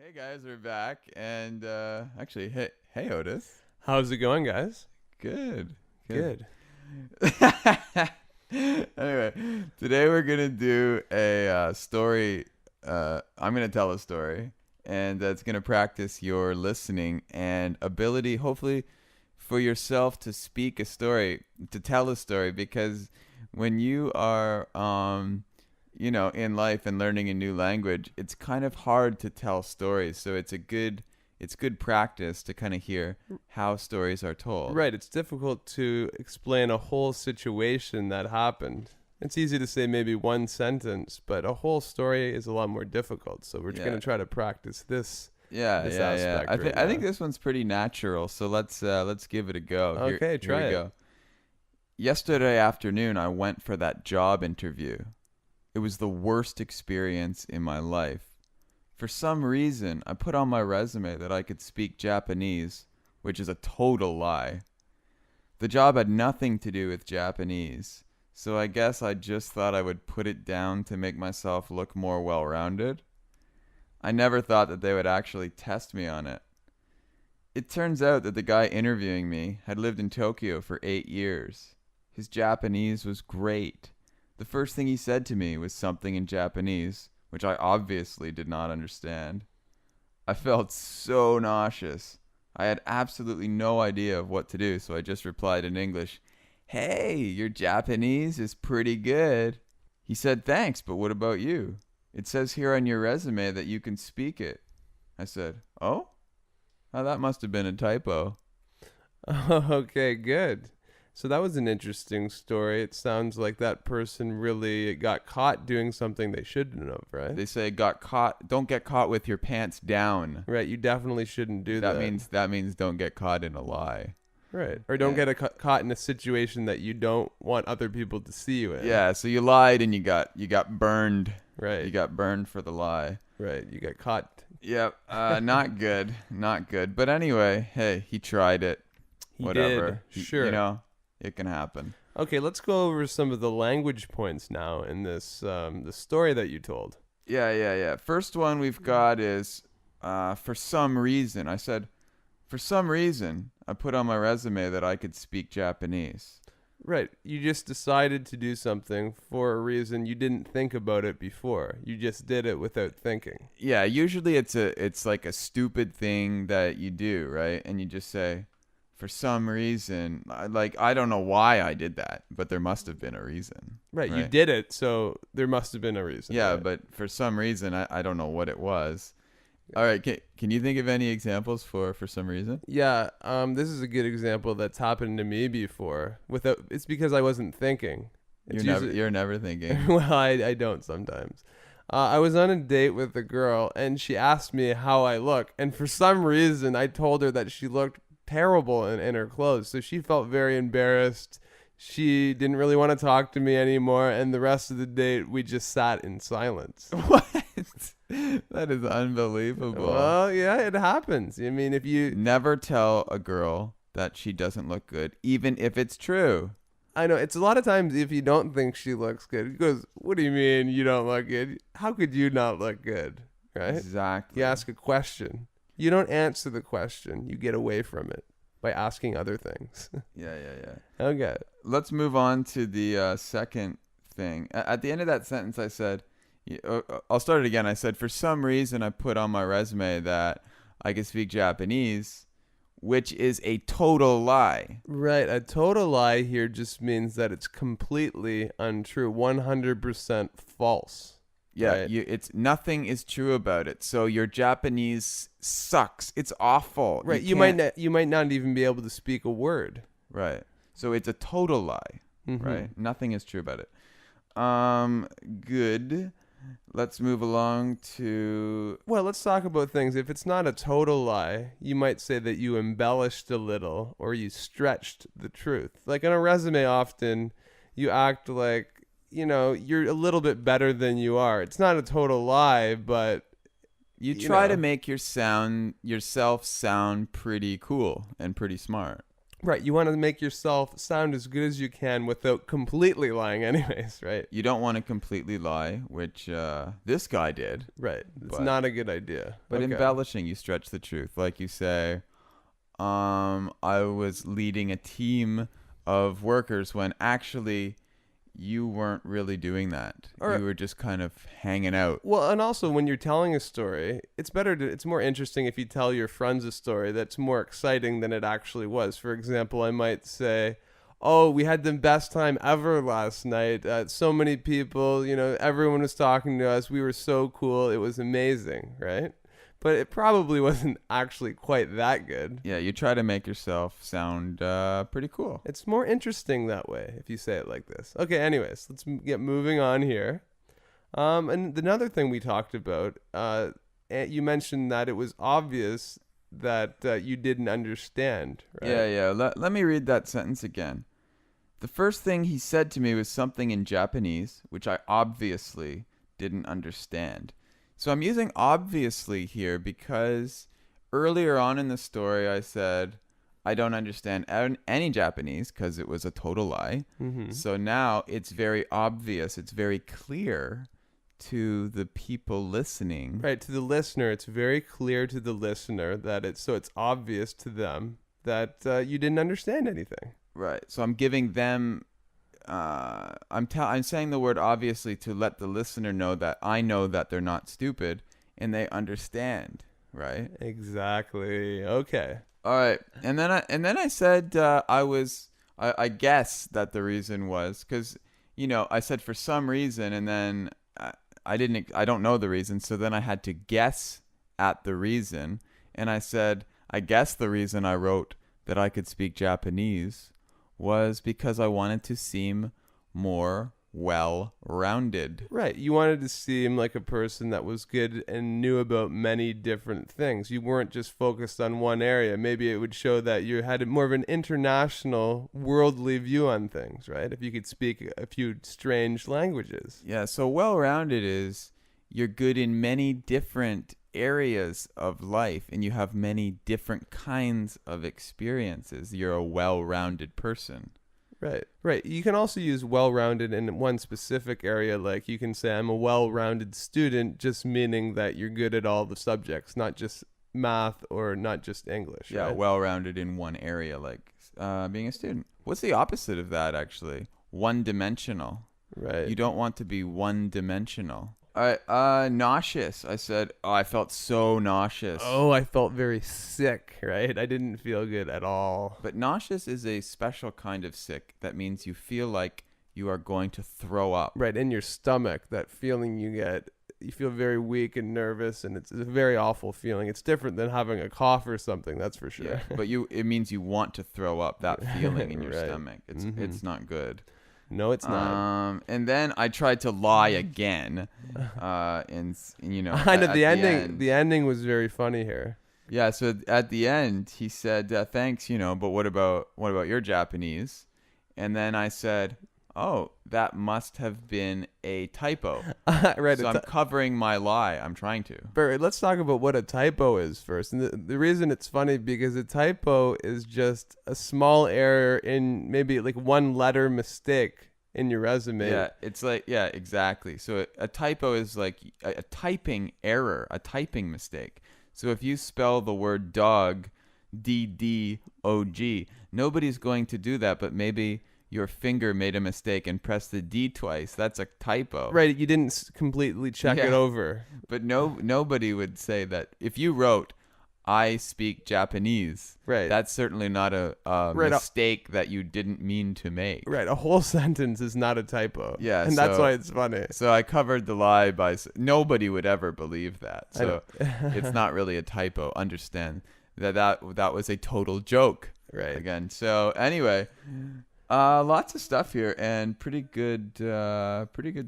Hey guys, we're back, and actually, hey Otis. How's it going, guys? Good. Good. Anyway, today we're gonna do a story. I'm gonna tell a story, and it's gonna practice your listening and ability, hopefully, for yourself to speak a story, to tell a story. Because when you are, in life and learning a new language, it's kind of hard to tell stories. So it's good practice to kind of hear how stories are told. Right, it's difficult to explain a whole situation that happened. It's easy to say maybe one sentence, but a whole story is a lot more difficult. So we're just going to try to practice this. Yeah, this yeah. aspect I right think now. this one's pretty natural. So let's give it a go. Okay, try here we it. go. Yesterday afternoon, I went for that job interview. It was the worst experience in my life. For some reason, I put on my resume that I could speak Japanese, which is a total lie. The job had nothing to do with Japanese, so I guess I just thought I would put it down to make myself look more well-rounded. I never thought that they would actually test me on it. It turns out that the guy interviewing me had lived in Tokyo for 8 years. His Japanese was great. The first thing he said to me was something in Japanese, which I obviously did not understand. I felt so nauseous. I had absolutely no idea of what to do, so I just replied in English, "Hey, your Japanese is pretty good." He said, "Thanks, but what about you? It says here on your resume that you can speak it." I said, "Oh? That must have been a typo." Okay, good. So that was an interesting story. It sounds like that person really got caught doing something they shouldn't have, right? They say don't get caught with your pants down. Right, you definitely shouldn't do that. That means don't get caught in a lie. Right. Or don't Yeah. get caught in a situation that you don't want other people to see you in. Yeah, so you lied and you got burned. Right. You got burned for the lie. Right. You got caught. Yep. Not good. Not good. But anyway, hey, he tried it. He Whatever. did. Sure. It can happen. Okay, let's go over some of the language points now in this the story that you told. Yeah. First one we've got is for some reason. I said, for some reason, I put on my resume that I could speak Japanese. Right. You just decided to do something for a reason you didn't think about it before. You just did it without thinking. Yeah, usually it's like a stupid thing that you do, right? And you just say, for some reason, I don't know why I did that, but there must have been a reason. Right. You did it, so there must have been a reason. Yeah, right? but for some reason, I don't know what it was. All right, can you think of any examples for some reason? Yeah, this is a good example that's happened to me before. It's because I wasn't thinking. You're never thinking. Well, I don't sometimes. I was on a date with a girl, and she asked me how I look, and for some reason, I told her that she looked terrible in her clothes. So she felt very embarrassed. She didn't really want to talk to me anymore, and the rest of the date, we just sat in silence. What? That is unbelievable. Well, yeah, it happens. I mean, if you... Never tell a girl that she doesn't look good, even if it's true. I know, it's a lot of times if you don't think she looks good, he goes, "What do you mean you don't look good? How could you not look good?" Right? Exactly. You ask a question. You don't answer the question. You get away from it by asking other things. Yeah. Okay. Let's move on to the second thing. At the end of that sentence, I said, I'll start it again. I said, for some reason, I put on my resume that I could speak Japanese, which is a total lie. Right. A total lie here just means that it's completely untrue, 100% false. Yeah, right? It's nothing is true about it. So your Japanese sucks. It's awful. Right. You might not even be able to speak a word. Right. So it's a total lie. Mm-hmm. Right. Nothing is true about it. Good. Let's move along to... Well, let's talk about things. If it's not a total lie, you might say that you embellished a little or you stretched the truth. Like in a resume, often you act like, you're a little bit better than you are. It's not a total lie, but you try to make yourself sound pretty cool and pretty smart. Right. You want to make yourself sound as good as you can without completely lying anyways, right? You don't want to completely lie, which this guy did. Right. It's But not a good idea. but Okay. embellishing, you stretch the truth. Like you say, I was leading a team of workers when actually you weren't really doing that. Or- You were just kind of hanging out. Well, and also when you're telling a story, it's more interesting if you tell your friends a story that's more exciting than it actually was. For example, I might say, "Oh, we had the best time ever last night. So many people, everyone was talking to us. We were so cool. It was amazing," right? But it probably wasn't actually quite that good. Yeah, you try to make yourself sound pretty cool. It's more interesting that way if you say it like this. Okay, anyways, let's get moving on here. And another thing we talked about, you mentioned that it was obvious that you didn't understand, right? Yeah. Let me read that sentence again. The first thing he said to me was something in Japanese, which I obviously didn't understand. So I'm using obviously here because earlier on in the story I said I don't understand any Japanese because it was a total lie. Mm-hmm. So now it's very obvious, it's very clear to the people listening. Right, to the listener, it's very clear to the listener that it's obvious to them that you didn't understand anything. Right. So I'm giving them I'm saying the word obviously to let the listener know that I know that they're not stupid and they understand, right? Exactly. Okay. All right. And then I said I guess that the reason was cuz I said for some reason and then I don't know the reason, so then I had to guess at the reason and I said I guess the reason I wrote that I could speak Japanese was because I wanted to seem more well-rounded. Right. You wanted to seem like a person that was good and knew about many different things. You weren't just focused on one area. Maybe it would show that you had more of an international, worldly view on things, right? If you could speak a few strange languages. Yeah, so well-rounded is you're good in many different areas of life and you have many different kinds of experiences. You're a well-rounded person. Right. You can also use well-rounded in one specific area. Like you can say, I'm a well-rounded student, just meaning that you're good at all the subjects, not just math or not just English. Yeah, right? well-rounded in one area, like being a student. What's the opposite of that, actually? One-dimensional. Right. You don't want to be one-dimensional. All right, nauseous. I said, I felt so nauseous. Oh, I felt very sick, right? I didn't feel good at all. But nauseous is a special kind of sick. That means you feel like you are going to throw up. Right, in your stomach, that feeling you get, you feel very weak and nervous, and it's a very awful feeling. It's different than having a cough or something, that's for sure. Yeah, but it means you want to throw up, that feeling in your Right. stomach. It's not good. No, it's not. And then I tried to lie again. I know at the ending. end. The ending was very funny here. Yeah, so at the end he said, "Thanks, but what about your Japanese?" And then I said, "Oh, that must have been a typo." Right. So I'm covering my lie. I'm trying to. But let's talk about what a typo is first. And the reason it's funny because a typo is just a small error in maybe like one letter mistake in your resume. Yeah, it's like, yeah, exactly. So a typo is like a typing error, a typing mistake. So if you spell the word dog D-D-O-G, nobody's going to do that, but maybe your finger made a mistake and pressed the D twice. That's a typo. Right, you didn't completely check it over. But nobody would say that. If you wrote, I speak Japanese, Right. that's certainly not a Right, mistake that you didn't mean to make. Right, a whole sentence is not a typo. Yeah, and that's so- why it's funny. So I covered the lie by nobody would ever believe that. I So know. it's not really a typo. Understand that was a total joke. Right. Again. So anyway, lots of stuff here and pretty good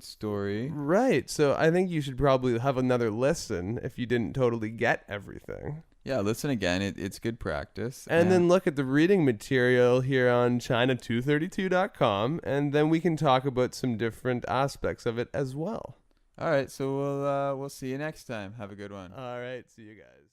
story. Right. So I think you should probably have another listen if you didn't totally get everything. Yeah, listen again. It's good practice. And then look at the reading material here on China232.com, and then we can talk about some different aspects of it as well. All right, so we'll see you next time. Have a good one. All right. See you guys.